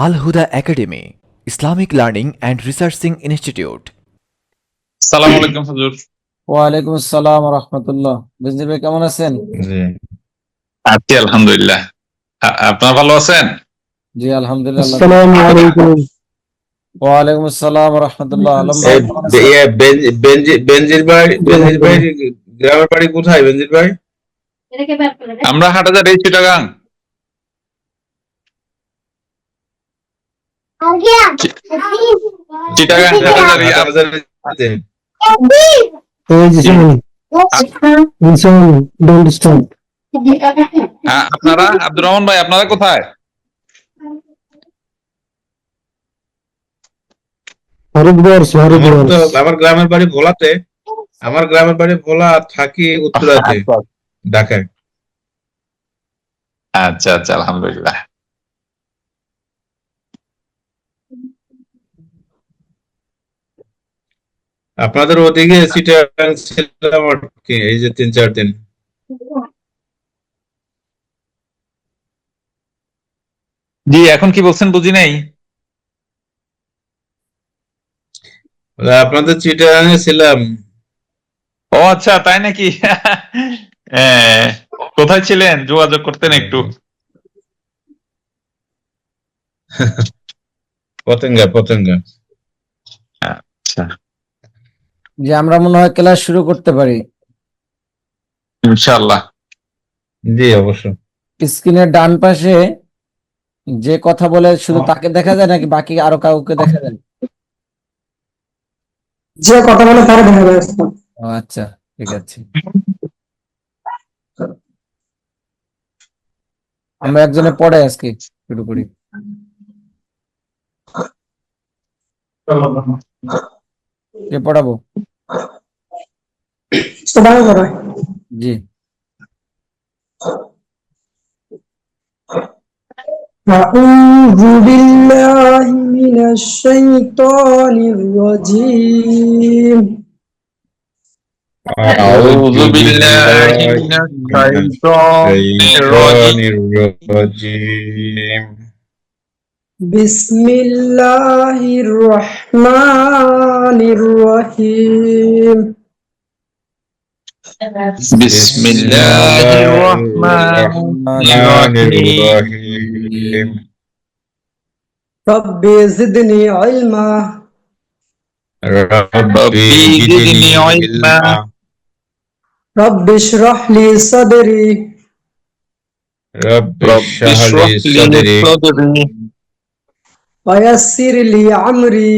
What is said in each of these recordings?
Al Huda academy, Islamic learning and researching institute. সালাম আলাইকুম হুজুর। ওয়ালাইকুম আসসালাম রহমতুল্লাহ। বেনজির ভাই কেমন আছেন? জি আছি আলহামদুলিল্লাহ। আপনারা ভালো আছেন? জি আলহামদুলিল্লাহ। আসসালামু আলাইকুম। ওয়ালাইকুম আসসালাম রহমতুল্লাহ। আলম ভাই এই কেমন আছেন? বেনজির ভাই গ্রামের বাড়ি কোথায় বেনজির ভাই? আমরা হাটাজারি চিটাগাং। চিটাগাং হাটাজারি। হাটাজারিতে। এই যে শুনুন, ডোন্ট স্টপ। আপনারা আব্দুর রহমান ভাই আপনারা কোথায়? ভারতবর্ষ। আমার গ্রামের বাড়ি ভোলাতে। আমার গ্রামের বাড়ি ভোলা, থাকি উত্তরাতে, ঢাকায়। আচ্ছা আচ্ছা আলহামদুলিল্লাহ। আপনাদের ওদিকে চিটাগাং ছিলাম আর কি, এই যে 3-4 দিন। জি এখন কি বলছেন বুঝি নাই। আপনাদের চিটাগাং এ ছিলাম। ও আচ্ছা তাই নাকি? কোথায় ছিলেন যোগাযোগ করতেন একটু। পতেঙ্গা। আচ্ছা যে আমরা মনে হয় ক্লাস শুরু করতে পারি। ইনশাআল্লাহ। জি অবশ্য। স্ক্রিনের ডান পাশে যে কথা বলে শুধু তাকে দেখা যায় নাকি বাকি আরো কাউকে দেখা যায়? যে কথা বলে তারা দেখা যায়। ও আচ্ছা ঠিক আছে। আমরা একজনে পড়ে আজকে শুরু করি। কে পড়াবো? সবাই করে। জি আউযু বিল্লাহি মিনাশ শাইতানির রাজীম। আউযু বিল্লাহি মিনাশ শাইতানির রাজিম। বিসমিল্লাহির রহমানির রহিম। বিসমিল্লাহির রহমানির রহিম। রহিম। রব্বি জিদনি ইলমা। রব্বি জিদনি ইলমা। রব্বি ইশরাহ লি সাদরি। রব্বি রব্বি ইশরাহ লি ইশরাহ লি সাদরি। সাদরি ওয়া ইয়াসসির লি আমরি।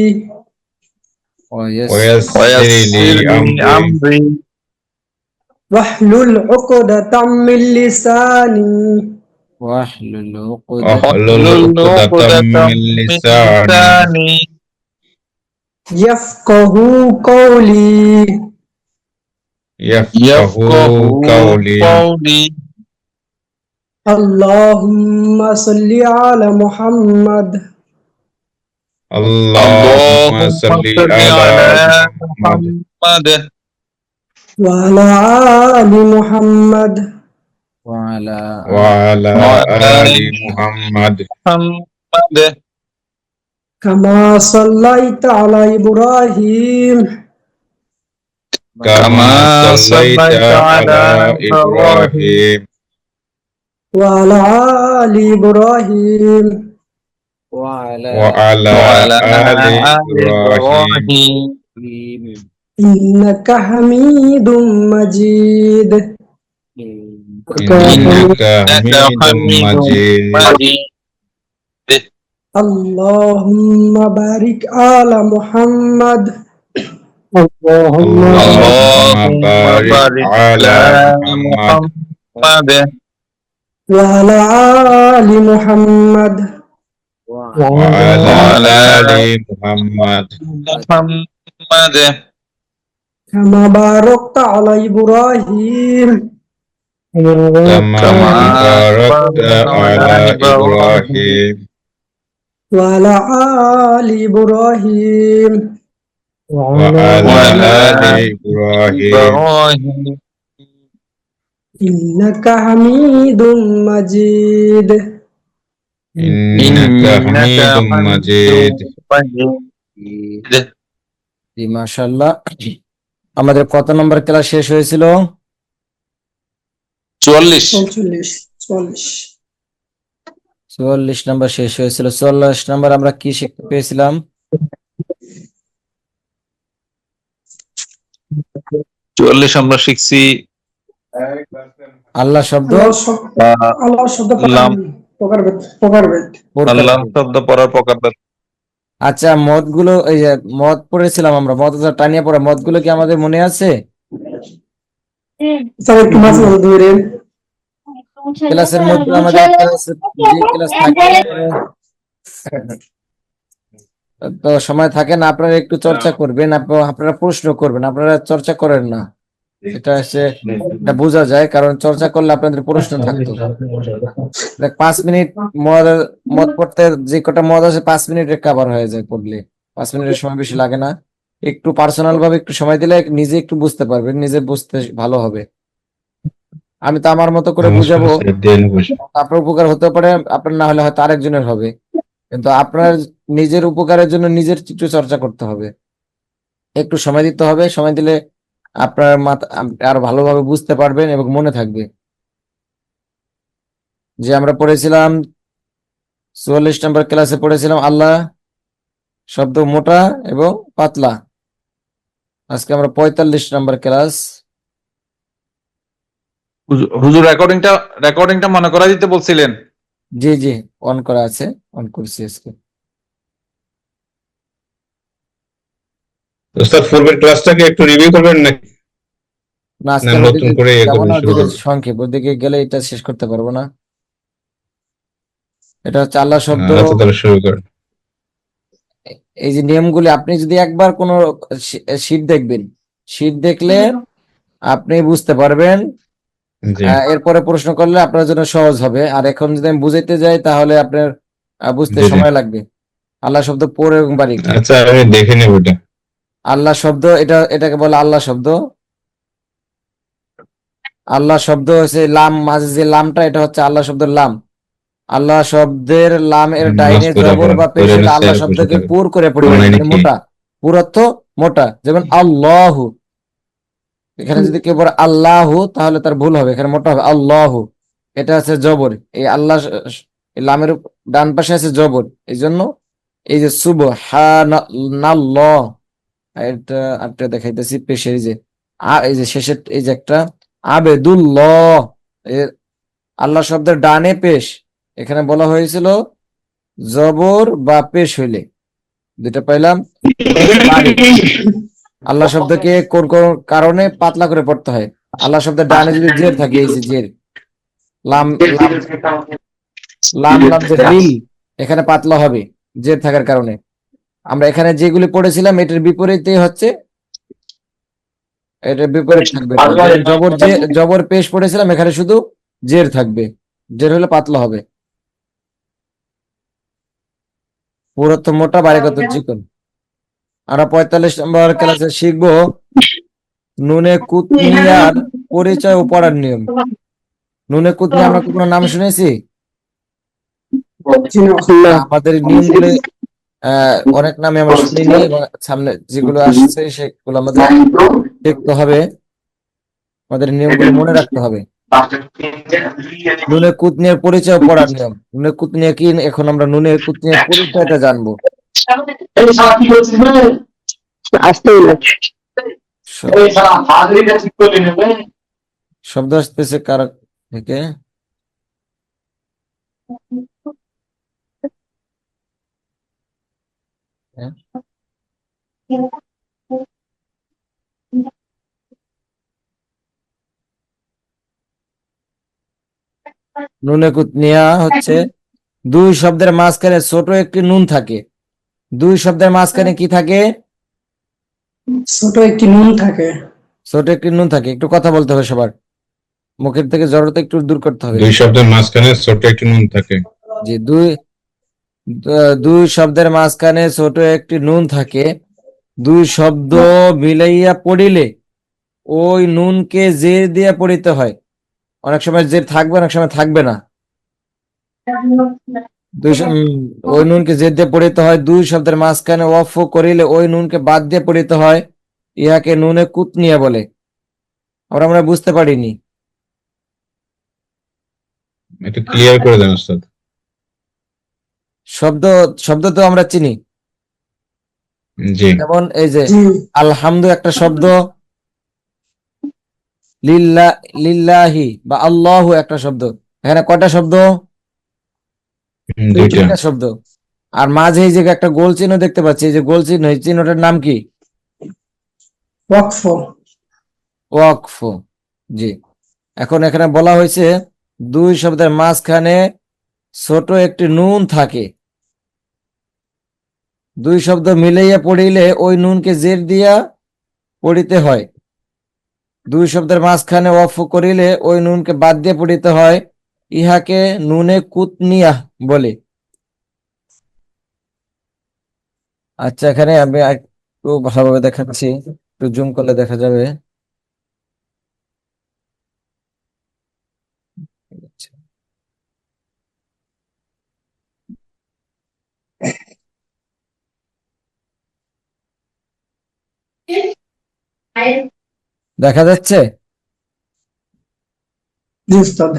ওয়ায়াসসির লি ওয়ায়াসসির লি আমরি। আমরি واحلل عقدة من لساني واحلل عقدة واحلل عقدة من لساني يفقه قولي. يفقهوا قولي. اللهم صل على محمد اللهم صل على محمد وعلى آل محمد وعلى وعلى آل محمد كما صليت على إبراهيم كما صليت على إبراهيم وعلى آل إبراهيم وعلى وعلى آل إبراهيم إنك حميد مجيد. إنك حميد مجيد. اللهم بارك على محمد اللهم بارك على محمد وعلى آل محمد وعلى آل محمد كما باركت على إبراهيم كما باركت على إبراهيم وعلى آل إبراهيم وعلى آل إبراهيم إنك حميد مجيد. ইন্নাকা হামিদুম মাজিদ। জি মাশাআল্লাহ। আমাদের কত নম্বর ক্লাস শেষ হয়েছিল? 44। 44 নম্বর শেষ হয়েছিল। 44 নম্বর আমরা কি শিখতে পেয়েছিলাম? 44 আমরা শিখছি আল্লাহ শব্দ আল্লাহ শব্দ লাম প্রকারভেদ। আল্লাহ শব্দ পড়ার প্রকারভেদ। আচ্ছা, মদ গুলো, এই যে মদ পড়েছিলাম আমরা, মদ টানিয়ে পড়া মদ গুলো কি আমাদের মনে আছে? স্যার একটু মাঝে মাঝে ধরেন। ক্লাসের মধ্যে আমাদের যে ক্লাস থাকে তো সময় থাকে না, আপনারা একটু চর্চা করবেন, আপনারা প্রশ্ন করবেন, আপনারা চর্চা করেন না, এটা হচ্ছে এটা বোঝা যায়, কারণ চর্চা করলে আপনাদের প্রশ্ন থাকতো। 5 মিনিট মদ পড়তে যে কটা মদ আছে 5 মিনিটে কভার হয়ে যায় পড়লে, 5 মিনিটের সময় বেশি লাগে না। একটু পার্সোনাল ভাবে একটু সময় দিলে নিজে একটু বুঝতে পারবেন, নিজে বুঝতে ভালো হবে। আমি তো আমার মতো করে বুঝাবো, আপনার উপকার হতে পারে, আপনার না হলে হয়তো আরেকজনের হবে, কিন্তু আপনার নিজের উপকারের জন্য নিজের একটু চর্চা করতে হবে, একটু সময় দিতে হবে। সময় দিলে আপনার মাথা আরো ভালোভাবে বুঝতে পারবেন এবং মনে থাকবে। যে আমরা পড়েছিলাম 44 নম্বর ক্লাসে পড়েছিলাম আল্লাহ শব্দ মোটা এবং পাতলা। আজকে আমরা 45 নম্বর ক্লাস। হুজুর রেকর্ডিংটা মনে করা দিতে বলছিলেন? জি জি, অন করা আছে, অন করছি আজকে। ওস্তাদ পূর্বের ক্লাসটাকে একটু রিভিউ করবেন নাকি? না, না আজকে নতুন করে যেমন শুরু করবেন? সংক্ষেপ, ওদিকে গেলে এটা শেষ করতে পারবো না। এটা হচ্ছে আল্লাহ শব্দ। আচ্ছা তাহলে শুরু করেন। এই যে নিয়মগুলি আপনি যদি একবার কোন শীট দেখবেন, শীট দেখলে আপনি বুঝতে পারবেন, জি এরপরে প্রশ্ন করলে আপনার জন্য সহজ হবে। আর এখন যদি আমি বুঝাইতে যাই তাহলে আপনার বুঝতে জি জি। সময় লাগবে। আল্লাহ শব্দ পড়ে এবং বারিক। আচ্ছা আমি দেখে নেব এটা। আল্লাহ শব্দ, এটাকে বলে আল্লাহ শব্দ। আল্লাহ শব্দ হচ্ছে লাম, মাঝে যে লামটা, এটা হচ্ছে আল্লাহ শব্দের লাম। আল্লাহ শব্দের লাম এর ডাইনে জবর বা পেশ হলে আল্লাহ শব্দকে পুর করে পড়বে, মানে মোটা, পুর অর্থ মোটা। যেমন আল্লাহ, এখানে যদি কেউ বলে আল্লাহ তাহলে তার ভুল হবে, এখানে মোটা হবে আল্লাহ। এটা আছে জবর, এই আল্লাহ এই লামের ডান পাশে আছে জবর, এই জন্য এই যে সুবহানাল্লাহ, এটা আরেকটা দেখাইতেছি পেশের, এই যে শেষের এই যে একটা আবেদুল্লাহ, আল্লাহ শব্দের ডানে পেশ, এখানে বলা হয়েছিল জবর বা পেশ হইলে, দুটা পাইলাম। আল্লাহ শব্দকে কোন কোন কারণে পাতলা করে পড়তে হয়? আল্লাহ শব্দের ডানে যদি জের থাকে, এই যে জের, লাম লাম লাম লাম যে লিল, এখানে পাতলা হবে জের থাকার কারণে। আমরা এখানে যেগুলি পড়েছিলাম এটার বিপরীতে হচ্ছে, এটার বিপরীত থাকবে। জবর পেশ পড়েছিলাম, এখানে শুধু জের থাকবে, জের হলে পাতলা হবে। পুরুত্ব মোটা, বারিকত চিকন। আমরা 45 নম্বর ক্লাসে শিখবো নুনে কুতনিয়ার পরিচয় ও পড়ার নিয়ম। নুনে কুতনিয়া আমরা কোনো নাম শুনেছি? আমাদের নিয়মগুলি অনেক নামে আমরা শুনিনি, এবং সামনে যেগুলো আসছে সেগুলো আমাদের দেখতে হবে, আমাদের নিয়মগুলো মনে রাখতে হবে। নুনে কুতনিয়ার পরিচয় ও পড়ার নিয়ম। নুনে কুতনিয়া কি, এখন আমরা নুনে কুতনিয়ার পরিচয়টা জানবো। শব্দ আসতেছে কার থেকে? নুনে কুতনিয়া হচ্ছে দুই শব্দের মাঝখানে ছোট একটি নুন থাকে। দুই শব্দের মাঝখানে কি থাকে? ছোট একটি নুন থাকে। ছোট একটি নুন থাকে। একটু কথা বলতে হবে সবার, মুখের থেকে জড়তা একটু দূর করতে হবে। দুই শব্দের মাঝখানে ছোট একটি নুন থাকে। জি, দুই শব্দের মাঝখানে ছোট একটি নুন থাকে। দুই শব্দ মিলাইয়া পড়িলে ওই নুনকে জের দিয়ে পড়িতে হয়। অনেক সময় জের থাকবে, অনেক সময় থাকবে না। ওই নুনকে জের দিয়ে পড়িতে হয়, দুই শব্দের মাঝখানে ওয়াকফ করিলে ওই নুনকে বাদ দিয়ে পড়িতে হয়, ইহাকে নুনে কুতনিয়া বলে। আমরা বুঝতে পারিনি। একটু ক্লিয়ার করে দেন ওস্তাদ। শব্দ শব্দ তো আমরা চিনি, জি যেমন এই যে জি আলহামদু একটা শব্দ, লিল্লাহি বা আল্লাহু একটা শব্দ। এখানে কয়টা শব্দ? দুইটা। দুইটা শব্দ। আর মাঝে এই যে একটা গোল চিহ্ন দেখতে পাচ্ছি, এই যে গোল চিহ্ন, এই চিহ্নটার নাম কি? ওয়াকফ। ওয়াকফ। জি। এখন এখানে বলা হয়েছে দুই শব্দের মাঝখানে ছোট একটি নুন থাকে, দুই শব্দ মিলাইয়া পড়িলে ওই নুনকে জের দিয়া পড়িতে হয়, দুই শব্দের মাঝখানে ওয়াকফ করিলে ওই নুনকে বাদ দিয়ে পড়িতে হয়, ইহাকে নুনে কুতনিয়াহ বলে। আচ্ছা, এখানে আমি একটু ভালোভাবে দেখাচ্ছি, একটু জুম করলে দেখা যাবে। দেখা যাচ্ছে? জি উস্তাদ।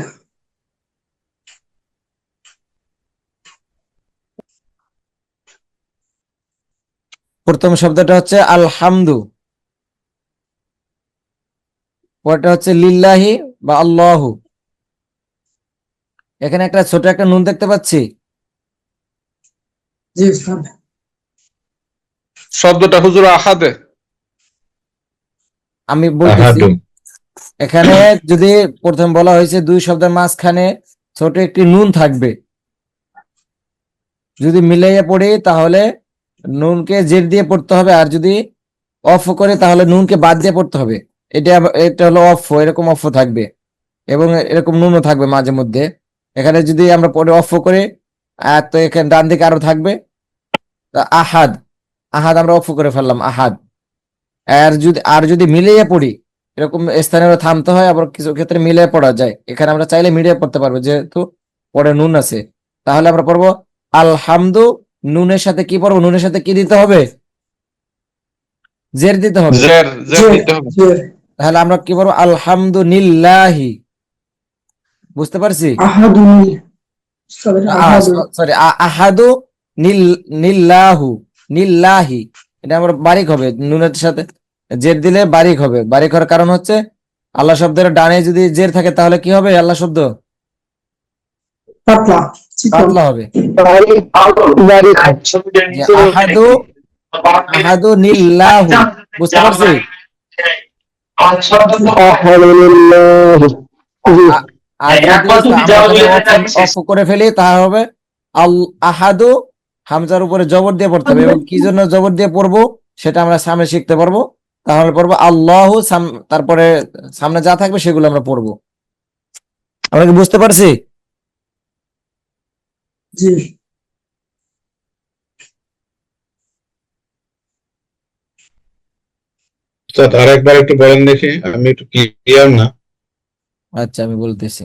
প্রথম শব্দটা হচ্ছে আলহামদু, পরটা হচ্ছে লিল্লাহি বা আল্লাহু। এখানে একটা ছোট একটা নুন দেখতে পাচ্ছি। জি উস্তাদ। শব্দটা হুজুর আহাদে। আমি বলতেছি, আহাদু। এখানে যদি প্রথম বলা হয়েছে দুই শব্দের মাঝখানে ছোট একটি নুন থাকবে, যদি মিলাইয়া পড়ি তাহলে নুনকে জের দিয়ে পড়তে হবে, আর যদি অফ করে তাহলে নুনকে বাদ দিয়ে পড়তে হবে। এটা হলো অফ, এরকম অফ থাকবে এবং এরকম নুনও থাকবে মাঝে মধ্যে। এখানে যদি আমরা পরে অফ করি, আর তো এখানে ডান দিকে আরো থাকবে তা আহাদ, আহাদ আমরা অফ করে ফেললাম আহাদ। আর যদি মিলিয়ে পড়ি, এরকম স্থানে থামতে হয়, আবার কিছু ক্ষেত্রে মিলিয়ে পড়া যায়। এখানে আমরা চাইলে মিলিয়ে পড়তে পারবো, যেহেতু পরে নুন আছে। তাহলে আমরা পড়বো আলহামদু, নুনের সাথে কি পড়বো? নুনের সাথে কি দিতে হবে? জের দিতে হবে। জের জি দিতে হবে। জি। তাহলে আমরা কি বলবো? আলহামদুলিল্লাহি। বুঝতে পারছি? আহাদুনি। উস্তাদের আহাদু। সরি, আহাদু নিল্লাহু, নিল্লাহি। এটা আমার বারিক হবে, নুনের সাথে জের দিলে বারিক হবে। বারিক হওয়ার কারণ হচ্ছে আল্লাহ শব্দের ডানে যদি জের থাকে তাহলে কি হবে? আল্লাহ শব্দ পাতলা চিকন। পাতলা হবে। যে আহাদু, আহাদু নিল্লাহু। বুঝতে পারছি? আর যদি আমরা অফ করে ফেলি তাহলে হবে আল আহাদু, হামজার উপরে জবর দিয়ে পড়তে হবে, এবং কি জন্য জবর দিয়ে পড়বো সেটা আমরা সামনে শিখতে পারবো। তাহলে পড়বো আল্লাহু, তারপরে সামনে যা থাকবে সেগুলো আমরা পড়বো। আমরা কি বুঝতে পারছি? জি ওস্তাদ আরেকবার একটু বলেন দেখি, আমি একটু ক্লিয়ার না। আচ্ছা, আমি বলতেছি।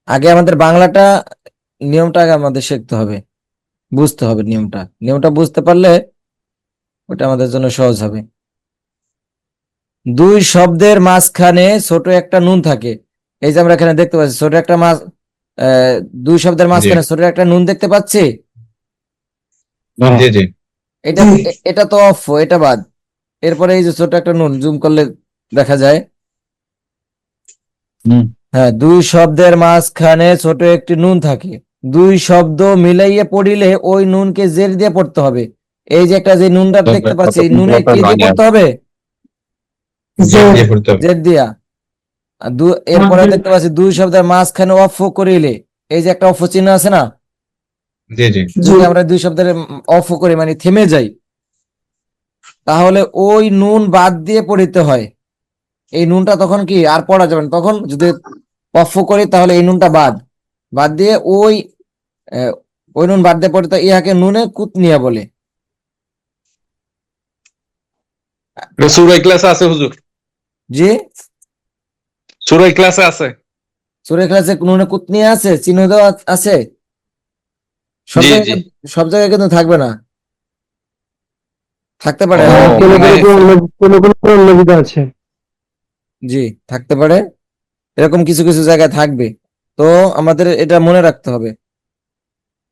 আগে আমাদের বাংলাটা, নিয়মটা আগে আমাদের শিখতে হবে, বুঝতে হবে নিয়মটা। নিয়মটা বুঝতে পারলে ওটা আমাদের জন্য সহজ হবে। দুই শব্দের মাঝখানে ছোট একটা নুন থাকে, এই যে আমরা এখানে দেখতে পাচ্ছি ছোট একটা দুই শব্দের মাঝখানে ছোট একটা নুন দেখতে পাচ্ছি। জি জি। এটা এটা তো অফ, এটা বাদ। এরপরে এই যে ছোট একটা নুন, জুম করলে দেখা যায়। হ্যাঁ, দুই শব্দের মাঝখানে ছোট একটি নুন থাকে, দুই শব্দ মিলাইয়ে পড়িলে ওই নুনকে জের দিয়ে পড়তে হবে। এই যে একটা যে নুনটা দেখতে পাচ্ছি, এই নুনে কি দিয়ে পড়তে হবে? জের দিয়া। আর এরপরে দেখতে পাচ্ছি দুই শব্দের মাঝখানে অফ করিলে, এই যে একটা অফ চিহ্ন আছে না, জি জি। যদি আমরা দুই শব্দের অফ করি মানে থেমে যাই, তাহলে ওই নুন বাদ দিয়ে পড়িতে হয়। এই নুনটা তখন কি আর পড়া যাবে না, তখন যদি অফ করি তাহলে এই নুনটা বাদ বাদ দিয়ে ওই নুন বাদ দিয়ে পড়িতে, ইহাকে নুনে কুতনিয়া বলে। সূরা ক্লাসে আছে হুজুর, জি, সূরা ক্লাসে আছে। সূরা ইখলাসে নুনে কুতনিয়া আছে, চিহ্ন দেওয়া আছে? সব জি, জায়গায় জি। সব জায়গায় কিন্তু থাকবে না, থাকতে পারে। ও, মানে আছে। জি, থাকতে পারে, এরকম কিছু কিছু জায়গায় থাকবে। তো আমাদের এটা মনে রাখতে হবে।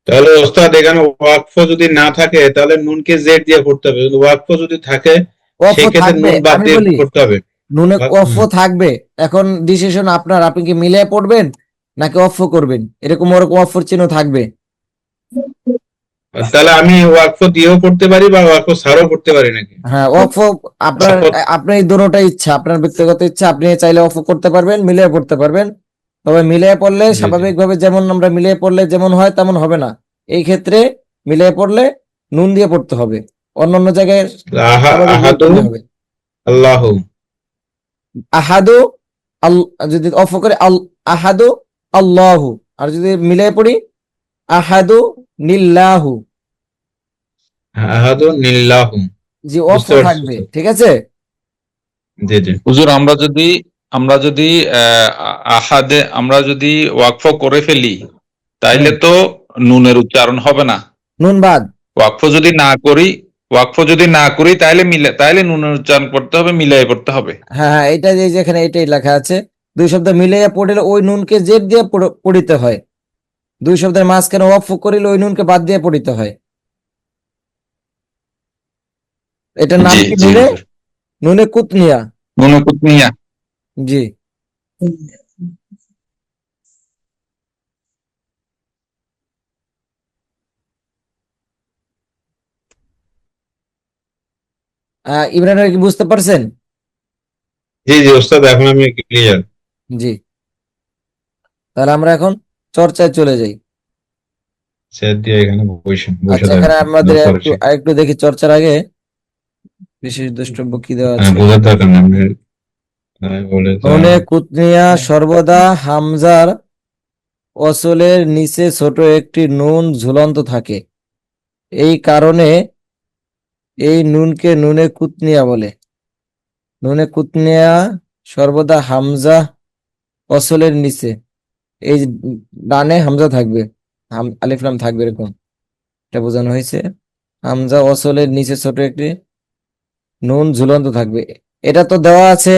তাহলে ওস্তাদ এখানে ওয়াকফ যদি না থাকে তাহলে নুনকে জেড দিয়ে পড়তে হবে, কিন্তু ওয়াকফ যদি থাকে ওয়াকফ সেক্ষেত্রে থাকবে, নুন বাদ আমি দিয়ে বলি পড়তে হবে। নুনে ওয়াকফ হুম। থাকবে। এখন ডিসিশন আপনার, আপনি কি মিলিয়ে পড়বেন নাকি ওয়াকফ করবেন, এরকম ওরকম ওয়াকফের চিহ্ন থাকবে। তাহলে আমি ওয়াকফ দিয়েও পড়তে পারি বা ওয়াকফ ছাড়াও পড়তে পারি নাকি? হ্যাঁ, ওয়াকফ আপনার, আপনার এই দুটোটাই ইচ্ছা, আপনার ব্যক্তিগত ইচ্ছা, আপনি চাইলে ওয়াকফ করতে পারবেন, মিলিয়ে পড়তে পারবেন। তবে মিলিয়ে পড়লে জি, জি। স্বাভাবিকভাবে যেমন আমরা মিলিয়ে পড়লে যেমন হয় তেমন হবে না। এই ক্ষেত্রে মিলিয়ে পড়লে নুন দিয়ে পড়তে হবে, অন্যান্য জায়গায় স্বাভাবিকভাবে আহাদু পড়লে হবে। আল্লাহু। আহাদু আল, যদি অফ করে আল, আহাদু আল্লাহু, আর যদি মিলিয়ে পড়ি আহাদু নিল্লাহু। আহাদু নিল্লাহু। যে অফ বুঝতে পারছি থাকবে, উস্তাদ। ঠিক আছে। জি, জি। হুজুর, আমরা যদি আমরা যদি ওয়াকফ করে ফেলি তাইলে হুম, তো নুনের উচ্চারণ হবে না। নুন বাদ। ওয়াকফ যদি না করি তাইলে নুনের উচ্চারণ করতে হবে, মিলাই করতে হবে। হ্যাঁ হ্যাঁ, এটা যে যেখানে এটাই লেখা আছে, দুই শব্দ মিলিয়ে পড়লে ওই নুনকে জেড দিয়ে পড়িতে হয়, দুই শব্দের মাঝখানে ওয়াকফ করিলে ওই নুনকে বাদ দিয়ে পড়িতে হয়। এটার নাম জি, কি? জি নুনে, হুজুর। নুনে কুতনিয়া। নুনে কুতনিয়া। জি। ইমরান ভাই কি বুঝতে পারছেন? জি, জি ওস্তাদ, এখন আমি ক্লিয়ার। জি, তাহলে আমরা এখন চর্চায় চলে যাই। স্যার দিয়ে এখানে বসে আচ্ছা, এখানে থাকবেন আমাদের দরকার একটু আরেকটু দেখি চর্চার আগে বিশেষ দ্রষ্টব্য কি দেওয়া আছে। বোঝার দরকার নেই, আপনি বলে নুনে কুতনিয়া সর্বদা হামজার অসলের নিচে ছোট একটি নুন ঝুলন্ত থাকে, এই কারণে এই নুনকে নুনে কুতনিয়া বলে। নুনে কুতনিয়া সর্বদা হামজা অসলের নিচে, এই যে ডানে হামজা থাকবে, আলিফ লাম থাকবে, এরকম এটা বোঝানো হয়েছে। হামজা অসলের নিচে ছোট একটি নুন ঝুলন্ত থাকবে, এটা তো দেওয়া আছে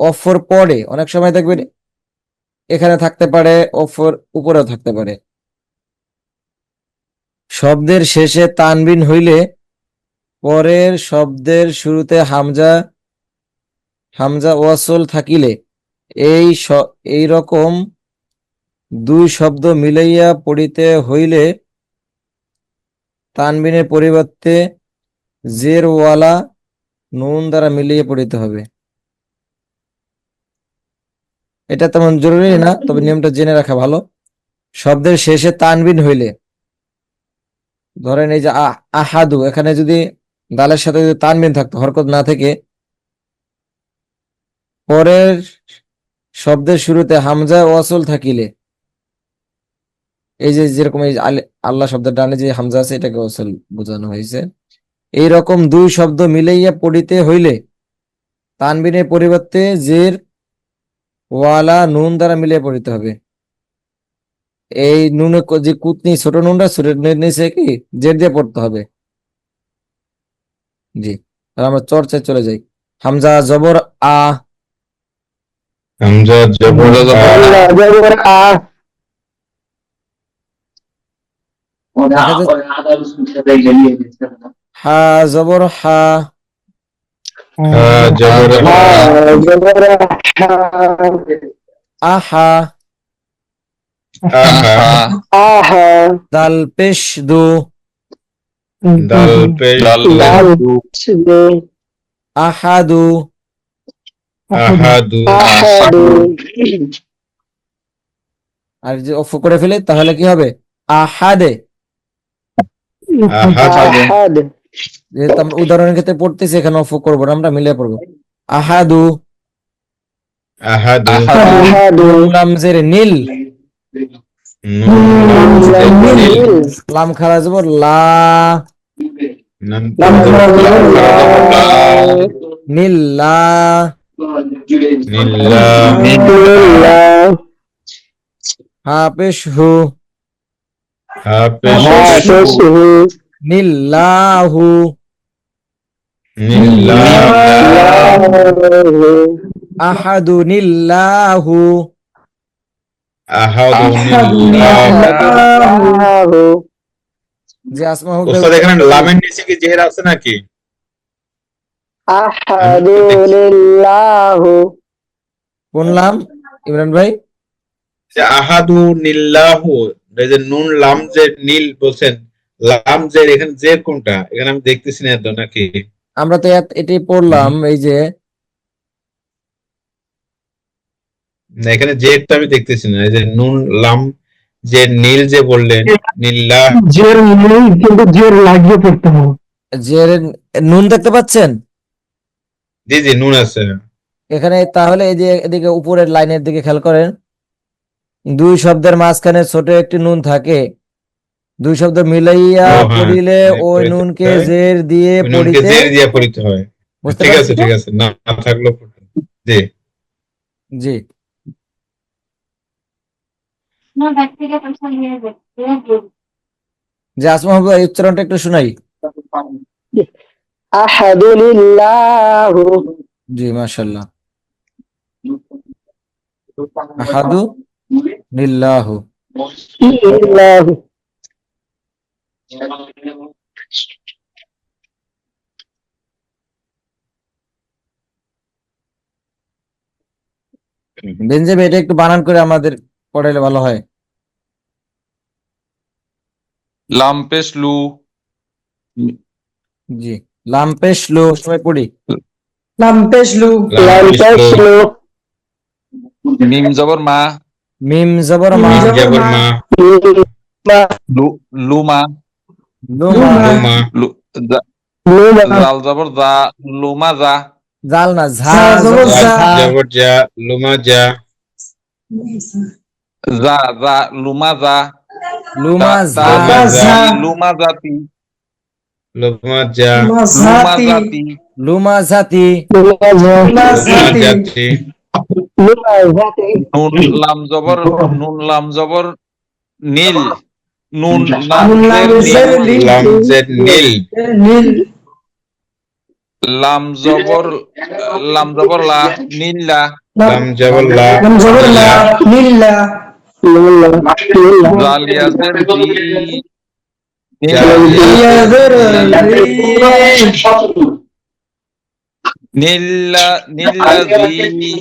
অফর পরে। অনেক সময় দেখবেন এখানে থাকতে পারে, অফর উপরেও থাকতে পারে। শব্দের শেষে তানবিন হইলে পরের শব্দের শুরুতে হামজা হামজা ওয়াসল থাকিলে এই রকম দুই শব্দ মিলাইয়া পড়িতে হইলে তানবিনের পরিবর্তে জের ওয়ালা নুন দ্বারা মিলিয়ে পড়িতে হবে। এটা তেমন জরুরি না, তবে নিয়মটা জেনে রাখা ভালো। শব্দের শেষে তানবিন হইলে, ধরেন এই যে আহাদু, এখানে যদি দালের সাথে যদি তানবিন থাকতো, হরকত না থেকে পরের শব্দের শুরুতে হামজা ওয়াসল থাকিলে, এই যে যেরকম এই যে আল্লাহ শব্দের ডানে যে হামজা আছে এটাকে ওয়াসল বোঝানো হয়েছে। এইরকম দুই শব্দ মিলাইয়া পড়িতে হইলে তানবিনের পরিবর্তে জের ওয়ালা নুন দ্বারা মিলিয়ে পড়িতে হবে। এই নুনে যে কুতনি ছোট নুনটা, ছোট নুনের নিচে কি জের দিয়ে পড়তে হবে। জি, তাহলে আমরা চর্চায় চলে যাই। হামজা জবর আ, হামজা জবর আ। দেখা যাচ্ছে হা জবর হা, হা জবর হা। আহা, আহা। দাল পেশ দু, দাল পেশ দু। আহাদু, আহাদু। আর যে অফ করে ফেলে তাহলে কি হবে? আহাদে। আহাদু। যেহেতু আমরা উদাহরণের ক্ষেত্রে পড়তেছি, এখানে অফ করবো না, আমরা মিলিয়ে পড়বো। আহাদু, আহাদু। লাম জের নীল, নীল। লাম খারা জবর লা, নীল্লা, নীল্লা। হা পেশ হু হাফেজহু নিল্লাহু নিল্লাহু আহাদু নিল্লাহু আহাদুনিল্লাহু। যে আসমা হুল ওস্তাদ এখানে লামের নিচে কি জের আছে নাকি? কোন লাম ইমরান ভাই? যে আহাদু নিল্লাহু, এই যে নুন লাম যে নীল বলছেন, লাম যে এখানে যে কোনটা এখানে আমি দেখতেছি না তো নাকি? আমরা তো এটাই পড়লাম এই যে না, এখানে জেড তো আমি দেখতেছি না। এই যে নুন লাম যে নীল যে বললেন নিল্লাহ, যে নুন দেখতে পাচ্ছেন জি জি নুন আছে। এখানে, তাহলে এই যে এদিকে উপরের লাইনের দিকে খেয়াল করেন, দুই শব্দের মাঝখানে ছোট একটি নুন থাকে, দুই শব্দ মিলাইয়া ও হ্যাঁ, পড়িলে ওই পড়িতে নুনকে হয়। জের দিয়ে ওই নুনকে পড়িতে, জের দিয়ে পড়িতে হয়। বুঝতে ঠিক আছে পারছেন? ঠিক আছে, না না থাকলেও জি। জি যে আসমা হুল এই উচ্চারণটা একটু শোনাই। আহাদুলিল্লাহু জি মাশাআল্লাহ। আহাদু নিল্লাহু। লিল্লাহু। বেঞ্জামিন এটা একটু বানান করে আমাদের পড়াইলে ভালো হয়। লাম পেশ লু, জি লাম পেশ লো সবাই পড়ি। লাম পেশ লু, লামতাসলু মিম জবর মা, মিম জবর মা, মিম জবর জবর মা, মা, লুমা, লুমা, লুমা, লুমা জাল জবর জা, লুমা জা, জাল না ঝা ঝা জবর জবর ঝা, ঝা, জবর জা, লুমা জা, জা জা, লুমা জা, লুমা ঝা, লুমা জা, লুমা জাতি, লুমা জা, লুমা মাসাতি, জাতি, লুমা জাতি, লুমা লুমা মাসাতি, জাতি, লুমা জাতি নুন লাম জবর, নুন লাম জবর নীল, নুন লাম নুন লাম জের জের নীল, নীল, লাম জেড নীল, নীল, লাম জবর লা, নীলা, লাম জবর লা, লাম জবর লা, নীলা, জালিয়া জের জি, ইয়া জের লি, নীলা নীলা জি,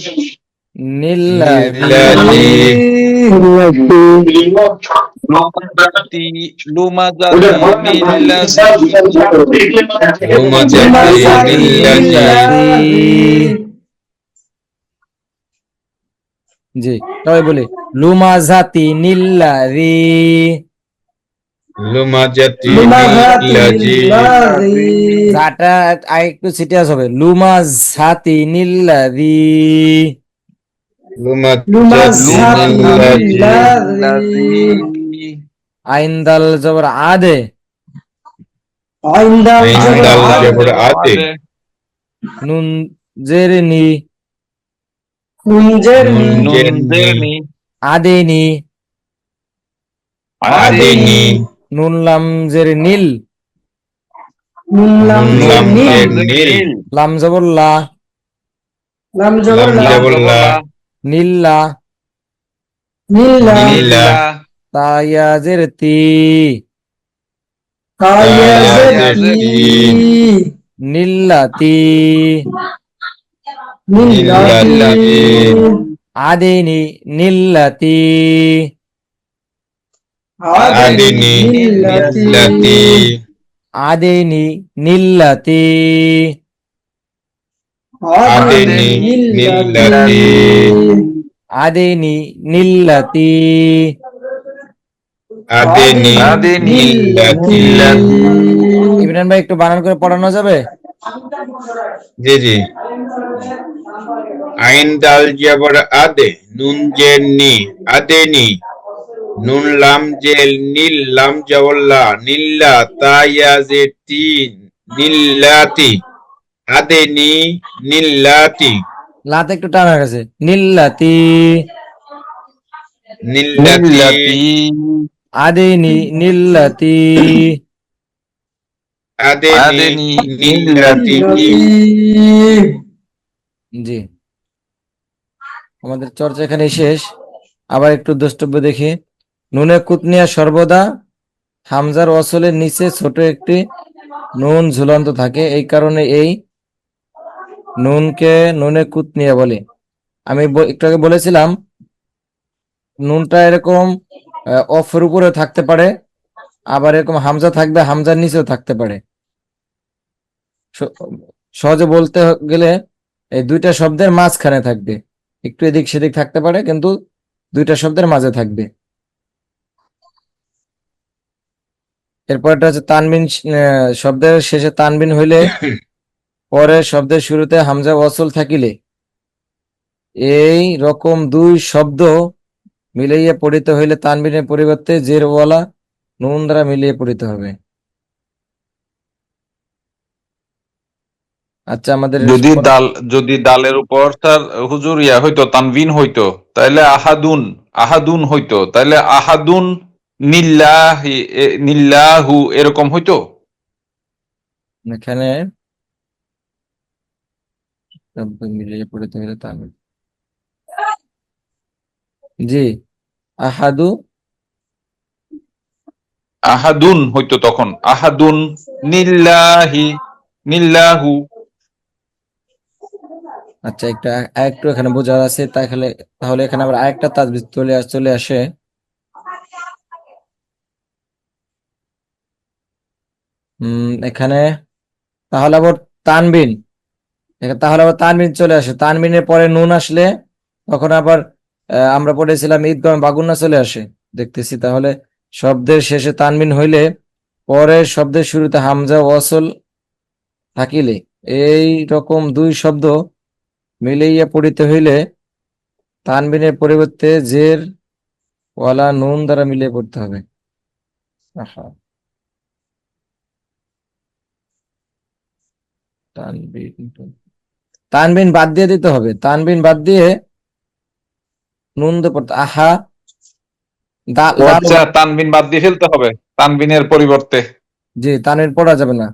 নিল্লাহি, লুমা জাতি, লুমা জাতি, নীলা জি, লুমা জাতি, নীলাজি, জি সবাই বলি লুমা জাতি নিল্লাহি, লুমা জাতি, লুমাঘাতি, নীলাজি, লাজি, যাটা একটু সিরিয়াস হবে, লুমা জাতি নিল্লাহি, লুমা লুমাঝাতি, জাতি, নীলাজি, লাজি, আইন্দাল জবর আদে, আইন্দাল জবর আইন্দাল আদ, জবর আদে, নুন জের নি, কুঞ্জের নি, নুন নুন জের জের নি, নি, আদেনি, আদিনি, নুন লাম জের নীল, নুন লাম নুন জের লাম নীল, জের নীল, লাম জবর লা, লাম জবর লাম লা, জবর লা, নীল্লা, নীলা, নীলা, তাইয়া জের তি, কায়া জের তি, নিল্লাতি, নীলাতি, আদেনি নিল্লাতি, আদিনি, নীলাতি, নীলাতি, আদেনি নিল্লাতি, আদিনি, আদিনি, নীলাতি, আদেনি নিল্লাতি, আদিনি, নীলাতি। ইমরান ভাই একটু বানান করে পড়ানো যাবে? জি জি। আইন দাল জবর আদে, নুন জের নি, আদেনি, নুন লাম জেল নীল, লাম জবর লা, নীল্লা, তা ইয়া জে তি, নীল্লাতি, আদেনি, নীল্লাতি, লাতে একটু টান হয়ে গেছে, নিল্লাতি, নিল্লাতি নিল্লাতি আদিনি নিল্লাতি আদেনি আদেনি নিল্লাতি জি, আমাদের চর্চা এখানে শেষ। আবার একটু দ্রষ্টব্য দেখি। নুনে কুতনিয়া সর্বদা হামজার ওয়াসলের নিচে ছোট একটি নুন ঝুলন্ত থাকে, এই কারণে এই নুনকে নুনে কুতনিয়া বলে। আমি একটু আগে বলেছিলাম নুনটা এরকম অফের উপরে থাকতে পারে, আবার এরকম হামজা থাকবে, হামজার নিচেও থাকতে পারে। সহজে বলতে গেলে এই দুইটা শব্দের মাঝখানে থাকবে, একটু এদিক সেদিক থাকতে পারে, কিন্তু দুইটা শব্দের মাঝে থাকবে। এরপরটা হচ্ছে তানবিন, শব্দের শেষে তানবিন হইলে পরের শব্দের শুরুতে হামজা ওয়াসল থাকিলে এই রকম দুই শব্দ মিলাইয়া পড়িতে হইলে তানবিনের পরিবর্তে জের ওয়ালা নুন দ্বারা মিলিয়ে পড়িতে হবে। আচ্ছা, আমাদের যদি দালের উপর তার হুজুর হইতো তানভিন হইতো, তাহলে আহাদুন আহাদুন হইতো, তাহলে আহাদুন নিল্লাহি নিল্লাহু এরকম হইতো। এখানে শব্দ মিলিয়ে পড়িতে হইলে তানবিন, জি, আহাদু আহাদুন হইতো তখন, আহাদুন নিল্লাহি নিল্লাহু। আচ্ছা, একটু এখানে বোঝা আছে, তাহলে এখানে আবার আরেকটা তাজবিদ চলে আসে। এখানে তাহলে আবার তানবিন চলে আসে। তানবিনের পরে নুন আসলে তখন আবার আমরা পড়েছিলাম ঈদগাম বাগুন্না চলে আসে, দেখতেছি। তাহলে শব্দের শেষে তানবিন হইলে পরের শব্দের শুরুতে হামজা ওয়াসল থাকিলে এই রকম দুই শব্দ মিলাইয়া পড়িতে হইলে তানবিনের পরিবর্তে জের ওয়ালা নুন দ্বারা মিলিয়ে পড়তে হবে। আহা, তানবিন বাদ দিয়ে দিতে হবে। তানবিন বাদ দিয়ে নুন দিয়ে পড়তে, আহা আচ্ছা, তানবিন বাদ দিয়ে ফেলতে হবে তানবিনের পরিবর্তে। জি, তানবিন পড়া যাবে না,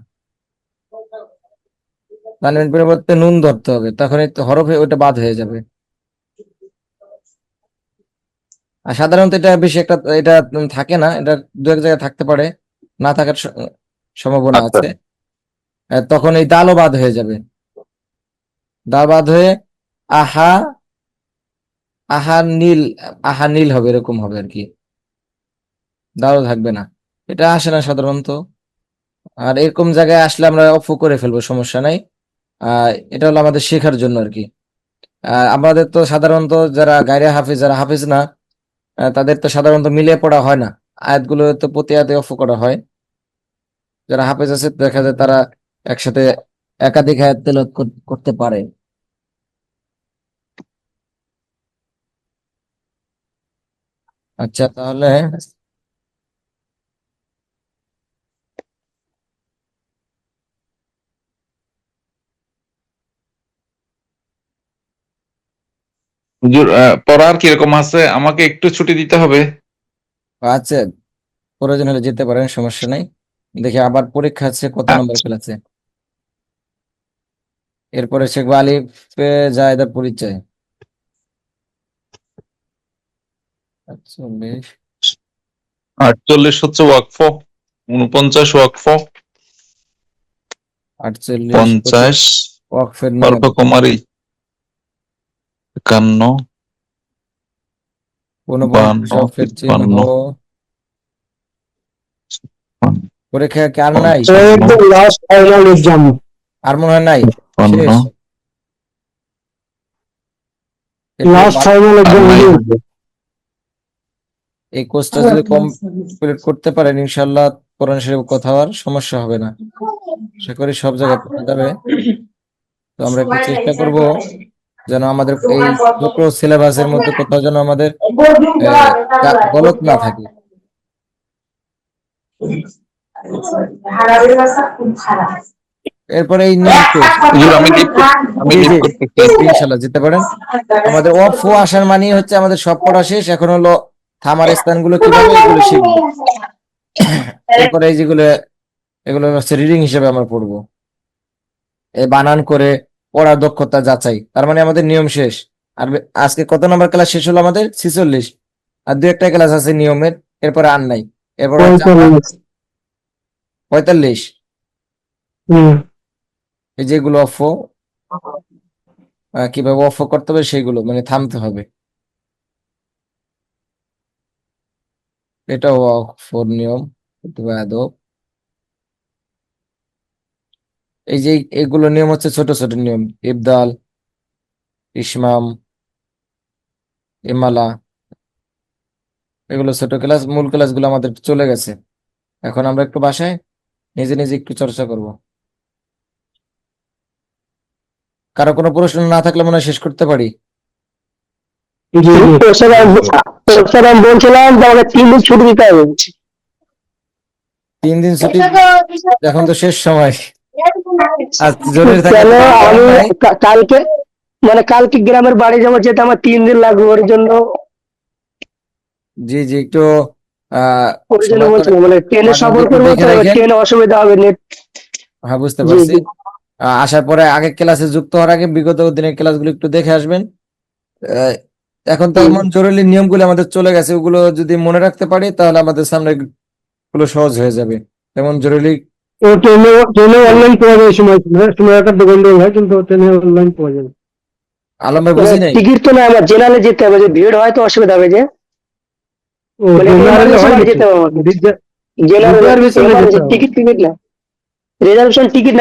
তানবিন পরিবর্তে নুন ধরতে হবে, তখন এই হরফে ওইটা বাদ হয়ে যাবে। আর সাধারণত এটা বেশি একটা এটা থাকে না, এটা দু এক জায়গায় থাকতে পারে, না থাকার সম্ভাবনা আচ্ছা। আছে। তখন এই দালও বাদ হয়ে যাবে, দাল বাদ হয়ে আহা আহা নীল হবে, এরকম হবে আর কি, দালও থাকবে না। এটা আসে না সাধারণত, আর এরকম জায়গায় আসলে আমরা অফ করে ফেলবো, সমস্যা নাই। এটা হলো আমাদের শেখার জন্য আর কি। আমাদের তো সাধারণত যারা গায়রে হাফিজ, যারা হাফিজ না, তাদের তো সাধারণত মিলিয়ে পড়া হয় না, আয়াতগুলো তো প্রতি আয়াতে অফ করা হয়। যারা হাফেজ আছে দেখা যায় তারা একসাথে একাধিক আয়াত তেলাওয়াত করতে পারে। আচ্ছা, তাহলে হুজুর পড়ার কিরকম আছে, আমাকে একটু ছুটি দিতে হবে। আচ্ছা, প্রয়োজন হলে যেতে পারেন, সমস্যা নাই। দেখি আবার পরীক্ষা আছে, কত নম্বর আচ্ছা। আছে। এরপরে শেখ আলিফে জায়েদার পরিচয়। আচ্ছা, বেশ। 48 হচ্ছে ওয়াকফ, 49 ওয়াকফ, 48 50 ওয়াকফের নিয়ম। অর্থ কুমারী, 51 49 ওয়াকফের চিহ্ন। 52 পরীক্ষা কি আর নাই? Last final exam. আর মনে হয় নাই, শেষ। Last final exam. এই কোর্সটা যদি কমপ্লিট করতে পারেন ইনশাআল্লাহ কোরআন শরীফ কথা হওয়ার সমস্যা হবে না, আশা করি সব জায়গায় পড়া যাবে। তো আমরা একটু চেষ্টা করব যেন আমাদের এই ছোট সিলেবাসের মধ্যে কোথাও যেন আমাদের গলত না থাকে। এরপরে এই নিয়ম ইনশাআল্লাহ যেতে পারেন। আমাদের অফ আসার মানে হচ্ছে আমাদের সব পড়া শেষ, এখন হলো থামার স্থানগুলো কিভাবে এগুলো শিখবো। এরপরে এই যেগুলো এগুলো হচ্ছে রিডিং হিসেবে আমরা পড়বো। এই বানান করে পড়ার দক্ষতা যাচাই, তার মানে আমাদের নিয়ম শেষ। আর আজকে কত নম্বর ক্লাস শেষ হলো আমাদের? 46। আর 2-1টা ক্লাস আছে নিয়মের, এরপরে আর নাই। এরপর হচ্ছে আমরা 45। এই যেগুলো অফ কিভাবে অফ করতে হবে সেগুলো মানে থামতে হবে, এটাও অফ নিয়ম, আদব। এই যে এগুলো নিয়ম হচ্ছে ছোট ছোট নিয়ম, ইবদাল, ইসমাম, ইমালা, এগুলো ছোট ক্লাস। মূল ক্লাসগুলো আমাদের চলে গেছে, এখন আমরা একটু বাসায় নিজে নিজে একটু চর্চা করব। কারো কোনো প্রশ্ন না থাকলে মনে হয় শেষ করতে পারি। স্যার আমি বলছিলাম যে আমাকে 3 দিন ছুটি দিতে হবে। 3 দিন ছুটি? এখন তো শেষ সময়, আর জরুরি থাকে কেন আমি কালকে মানে কালকে গ্রামের বাড়ি যাবো, যেতে আমার 3 দিন লাগবে ওর জন্য। জি জি, একটু ওর জন্য সময় করে বলছিলাম, মানে ট্রেনে সফর একটু করবো দেখে তো, রাখেন। ট্রেনে অসুবিধা হবে নেট। হ্যাঁ, বুঝতে জি পারছি। জি আসার পরে আগের ক্লাসে যুক্ত হওয়ার আগে বিগত দিনের ক্লাসগুলো একটু দেখে আসবেন। আহ, এখন তো এমন জরুরি নিয়মগুলো আমাদের চলে গেছে, ওগুলো যদি মনে রাখতে পারি তাহলে আমাদের সামনে গুলো সহজ হয়ে যাবে। যেমন জরুরি ও ট্রেনে অনলাইন পাওয়া যায়, সময় একটা দোকান দিয়ে হয়, কিন্তু ট্রেনে অনলাইন পাওয়া যাবে। আলম ভাই বুঝি নাই। টিকিট তো না, আমার জেনারেলে যেতে হবে, যে ভিড় হয় তো অসুবিধা হবে, যে ও মানে জেনারেলে emergency হয় বাড়ি নাকি? যেতে হবে আমাকে। রিজার্ভেশনে যেতে হবে। টিকিট না, রিজার্ভেশন টিকিট